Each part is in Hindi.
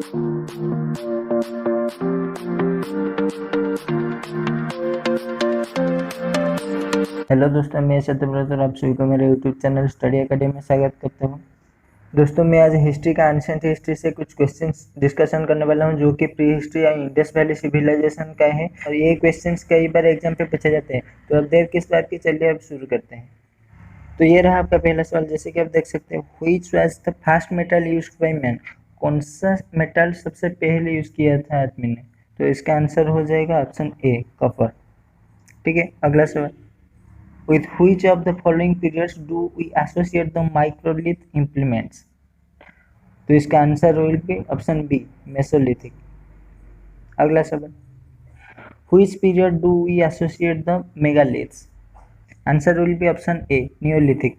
हेलो दोस्तों, मैं सत्यव्रत और आप सभी को मेरे यूट्यूब चैनल स्टडी एकेडमी में स्वागत करता हूँ। दोस्तों, मैं आज हिस्ट्री का एंशिएंट हिस्ट्री से कुछ क्वेश्चंस डिस्कशन करने वाला हूँ जो कि प्री हिस्ट्री या इंडस वैली सिविलाइजेशन का है और ये क्वेश्चंस कई बार एग्जाम पे पूछे जाते हैं। तो अब देर किस बात की, चलिए अब शुरू करते हैं। तो ये रहा आपका पहला सवाल। जैसे कि आप देख सकते हैं, which was the first metal used by man. कौन सा मेटल सबसे पहले यूज किया था आदमी ने? तो इसका आंसर हो जाएगा ऑप्शन ए, कॉपर। ठीक है, अगला सवाल। With which of the following periods do we associate the microlith implements? तो इसका answer will be option B, mesolithic. अगला सवाल। Which period do we associate the megaliths? Answer will be option A, neolithic.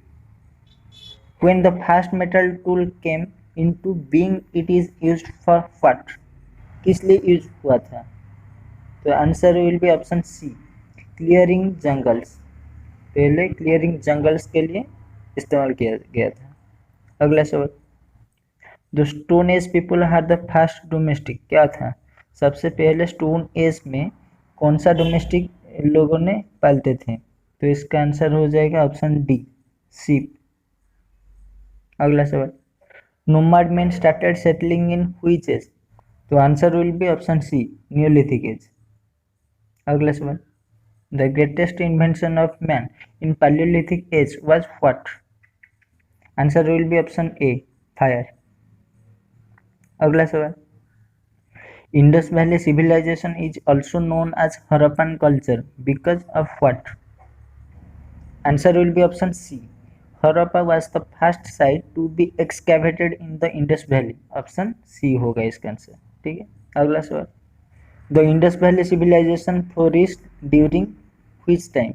When the first metal tool came into being, it is used for what? किस लिए यूज हुआ था? तो answer will be option C, clearing jungles. पहले क्लियरिंग जंगल्स के लिए इस्तेमाल किया गया था। अगला सवाल। The stone age people had the first domestic. क्या था? सबसे पहले स्टोन एज में कौन सा डोमेस्टिक लोगों ने पालते थे? तो इसका आंसर हो जाएगा ऑप्शन डी, सीप। अगला सवाल। Nomad man started settling in which age? तो answer will be option C, neolithic age. अगला सवाल। The greatest invention of man in Paleolithic age was what? Answer will be option A, fire. अगला सवाल। Indus Valley civilization is also known as Harappan culture because of what? Answer will be option C. Harappa was the first site to be excavated in the Indus Valley. Option C होगा इसका आंसर। ठीक है, अगला सवाल। The Indus Valley civilization flourished during which time?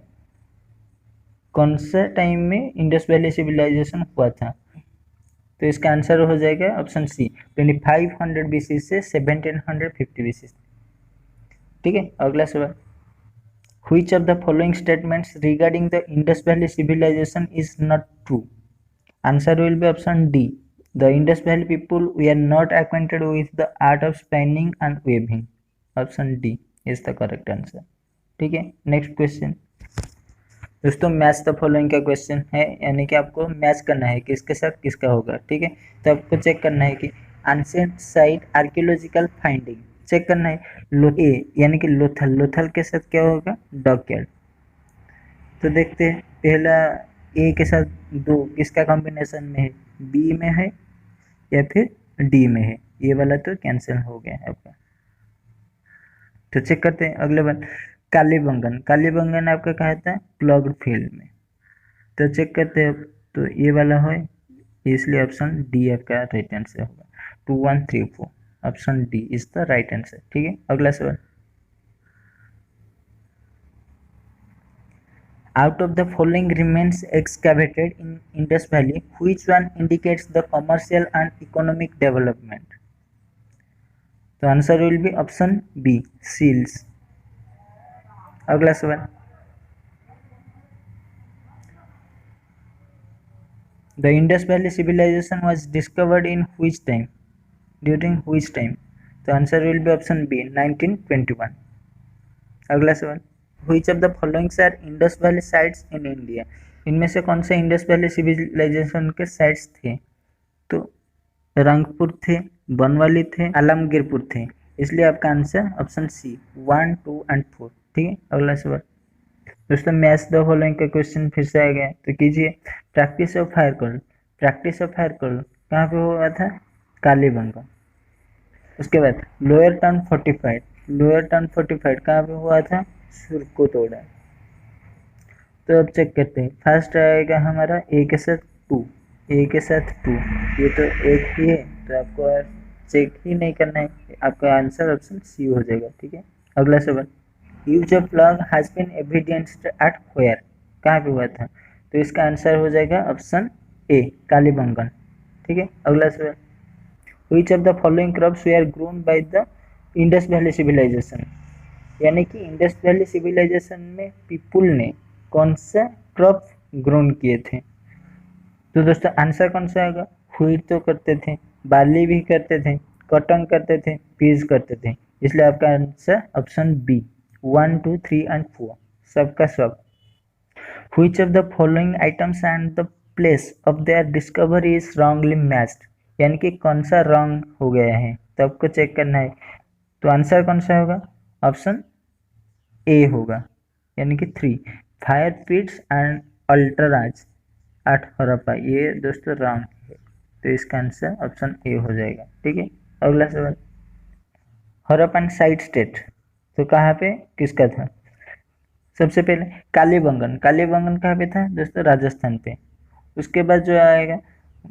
कौन सा टाइम में इंडस वैली सिविलाइजेशन हुआ था? तो इसका आंसर हो जाएगा ऑप्शन सी, 2500 बीसी से 1750 बीसी। ठीक है, अगला सवाल। Which of the following statements regarding the Indus Valley civilization is not true? Answer will be option D. The Indus Valley people were not acquainted with the art of spinning and weaving. Option D is the correct answer. ठीक है, नेक्स्ट क्वेश्चन। दोस्तों, मैच द फॉलोइंग का क्वेश्चन है, यानी कि आपको मैच करना है किसके साथ किसका होगा। ठीक है, तो आपको चेक करना है कि एंशिएंट साइट आर्कियोलॉजिकल फाइंडिंग चेक करना है। ए यानी कि लोथल, लोथल के साथ क्या होगा? डॉकयार्ड। तो देखते हैं, पहला ए के साथ दो किसका कॉम्बिनेशन में है? बी में है या फिर डी में है? ये वाला तो कैंसिल हो गया है आपका। तो चेक करते हैं अगले बार। कालीबंगन, कालीबंगन आपका कहा था प्लग्ड फील्ड में। तो चेक करते हैं, तो ये वाला है, इसलिए ऑप्शन डी आपका राइट आंसर होगा। 2134 option D is the right answer. ठीक है, अगला सवाल। Out of the following remains excavated in Indus valley, which one indicates the commercial and economic development? तो answer will be option B, seals. अगला सवाल। The Indus Valley civilization was discovered in which time? During which time? तो answer will be option B, 1921। अगला सवाल। Which of the following are Indus Valley sites in India? इनमें से कौन से इंडस वैली सिविलाइजेशन के साइट्स थे? तो रंगपुर थे, बनवाली थे, आलमगीरपुर थे, इसलिए आपका आंसर ऑप्शन सी, 1, 2 एंड 4। ठीक है, अगला सवाल। दोस्तों, मैच द फॉलोइंग का क्वेश्चन फिर से आ गया, तो कीजिए। Practice of fire call, practice of fire call कहाँ पे हुआ था? कालीबंगा। उसके बाद lower town fortified, lower town fortified कहाँ पे हुआ था? सुरकोटोड़ा। तो अब चेक करते हैं, फर्स्ट आएगा हमारा ए के साथ 2, ए के साथ 2, ये तो एक ही है, तो आपको चेक ही नहीं करना है, आपका आंसर ऑप्शन सी हो जाएगा। ठीक है, अगला सवाल। Use of plough has been evidenced at where, कहाँ पे हुआ था? तो इसका आंसर हो जाएगा ऑप्शन ए, कालीबंगन। ठीक है, अगला सवाल। Which of the following crops were grown by the Indus valley civilisation, यानी कि इंडस वैली सिविलाइजेशन में पीपुल ने कौन सा क्रॉप ग्रोन किए थे? तो दोस्तों, आंसर कौन सा आएगा? व्हीट तो करते थे, बार्ली भी करते थे, कॉटन करते थे, पीस करते थे, इसलिए आपका आंसर ऑप्शन बी 1, 2, 3 एंड 4 सबका सब। Which of the following items and the place of their discovery is wrongly matched? यानी कि कौन सा रॉन्ग हो गया है, तो आपको चेक करना है। तो आंसर कौन सा होगा? ऑप्शन ए होगा, यानी कि 3 फायर पिट्स एंड अल्ट्राराज एट हरप्पा, ये दोस्तों रॉन्ग है, तो इसका आंसर ऑप्शन ए हो जाएगा। ठीक है, अगला सवाल, हरप्पन साइट स्टेट तो कहाँ पे किसका था? सबसे पहले कालीबंगन, कालीबंगन कहाँ पे था दोस्तों? राजस्थान पे। उसके बाद जो आएगा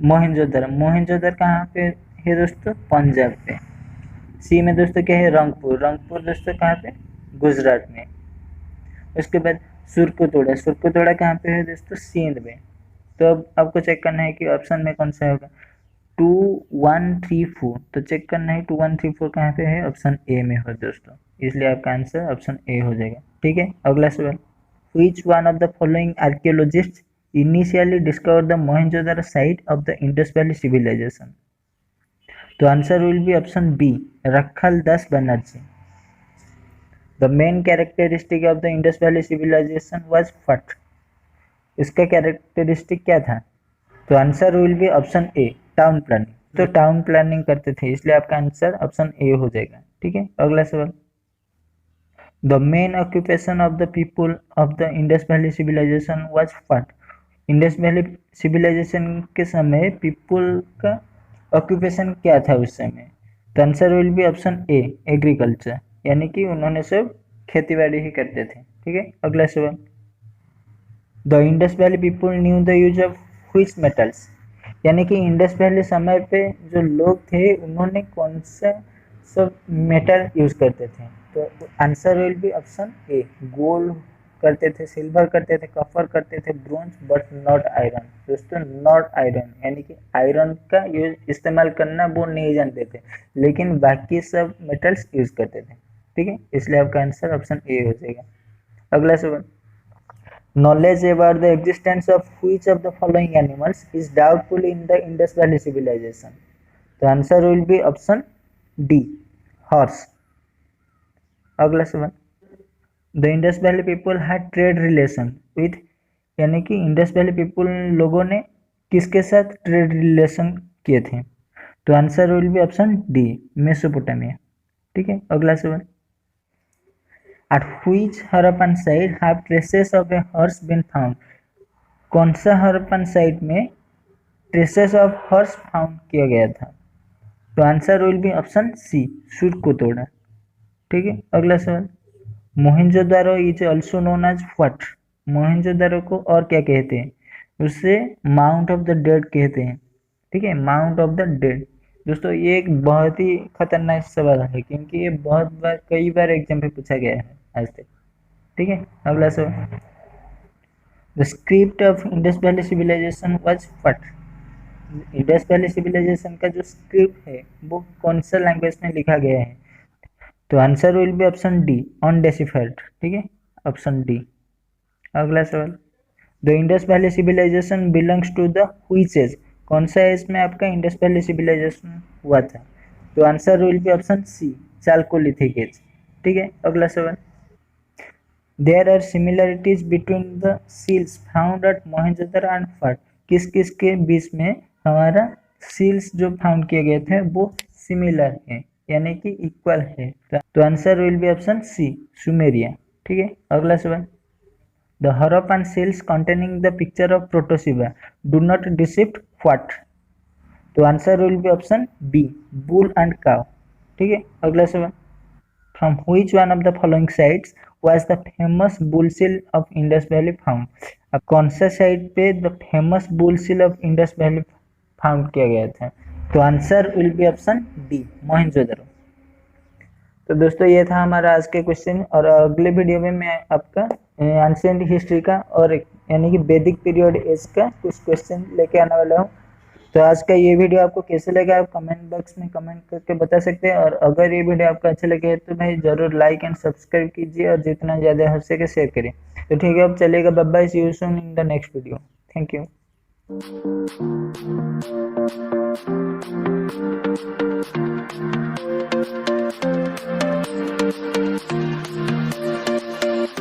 मोहनजोदड़ो, मोहनजोदड़ो कहाँ पे है दोस्तों? पंजाब पे। सी में दोस्तों क्या है? रंगपुर, रंगपुर दोस्तों कहाँ पे? गुजरात में। उसके बाद सुरकुतोड़ा, सुरकुतोड़ा कहाँ पे है दोस्तों? सिंध में। तो अब आपको चेक करना है कि ऑप्शन में कौन सा होगा। 2, 1, 3, 4, तो चेक करना है 2, 1, 3, 4 कहाँ पे है? ऑप्शन ए में हो दोस्तों, इसलिए आपका आंसर ऑप्शन ए हो जाएगा। ठीक है, अगला सवाल, which one of the following archaeologists initially discovered the Mohenjo-daro site of the Indus Valley civilization? तो answer will be option B, Rakhal Das Banerjee. The main characteristic of the Indus Valley civilization was what? इसका कैरेक्टरिस्टिक क्या था? तो answer will be option A, town planning. तो टाउन प्लानिंग करते थे, इसलिए आपका आंसर ऑप्शन ए हो जाएगा। ठीक है, अगला सवाल, the main occupation of the people of the Indus valley civilisation was what? Indus valley civilisation के समय पीपुल का ऑक्यूपेशन क्या था उस समय? तो answer will be option A, agriculture, यानी कि उन्होंने सब खेतीबाड़ी ही करते थे। ठीक है, अगला सवाल, the Indus valley people new the use of which metals? यानी कि इंडस वैली समय पे जो लोग थे उन्होंने कौन सा सब मेटल यूज करते थे? तो answer will be option A, gold करते थे, सिल्वर करते थे, कॉपर करते थे, ब्रोंज, बट नॉट आयरन। दोस्तों नॉट आयरन, यानी कि आयरन का यूज इस्तेमाल करना वो नहीं जानते थे, लेकिन बाकी सब मेटल्स यूज करते थे। ठीक है, इसलिए आपका आंसर ऑप्शन ए हो जाएगा। अगला सवाल, knowledge about the existence of which of the following animals is doubtful in the Indus Valley civilization? The answer will be option D, horse. अगला सवाल, the Indus Valley people had trade relation with, यानी कि इंडस वैली पीपुल लोगों ने किसके साथ ट्रेड रिलेशन किए थे? तो answer will be option D, Mesopotamia. ठीक है, अगला सवाल, at which Harappan site have traces of a horse been found? कौन सा हरप्पन साइट में ट्रेसेस ऑफ हॉर्स फाउंड किया गया था? तो answer will be option C, Surkotada. ठीक है, अगला सवाल, Mohenjodaro is also known as what? Mohenjodaro को और क्या कहते हैं? उसे माउंट ऑफ द डेड कहते हैं। ठीक है, माउंट ऑफ द डेड। दोस्तों ये एक बहुत ही खतरनाक सवाल है, क्योंकि ये बहुत बार कई बार एग्जाम पे पूछा गया है आज तक। ठीक है, अगला सवाल, the script of Indus valley civilisation was what? Indus valley civilisation का जो स्क्रिप्ट है वो कौन सा लैंग्वेज में लिखा गया है? तो answer will be option D, undeciphered. ठीक है, ऑप्शन डी। अगला सवाल, the Indus valley civilization belongs to the which age? कौन सा एज में आपका इंडस वैली सिविलाइजेशन हुआ था? तो answer will be option C, chalcolithic age. ठीक है, अगला सवाल, there are similarities between the seals found at Mohenjodaro and what? किस किस के बीच में हमारा सील्स जो फाउंड किए गए थे वो सिमिलर है, यानी कि इक्वल है? तो answer will be option C, Sumeria. ठीक है, अगला सवाल, the Harappan seals containing the picture of Protoshiva do not depict what? तो answer will be option B, bull and cow. ठीक है, अगला सवाल, from which one of the following sites was the famous bull seal of Indus valley found? अब कौन सा साइट पे the famous bull seal of Indus valley found किया गया था? तो answer will be option D, Mohenjodaro. तो दोस्तों ये था हमारा आज के क्वेश्चन, और अगले वीडियो में मैं आपका एंशिएंट हिस्ट्री का और यानी कि वैदिक पीरियड एज का कुछ क्वेश्चन लेके आने वाला हूँ। तो आज का ये वीडियो आपको कैसे लगा आप कमेंट बॉक्स में कमेंट करके बता सकते हैं, और अगर ये वीडियो आपको अच्छा लगे तो भाई ज़रूर लाइक एंड सब्सक्राइब कीजिए, और जितना ज़्यादा हो सके शेयर करें। तो ठीक है, अब चलेगा, bye bye, see you soon in the next video. Thank you. है।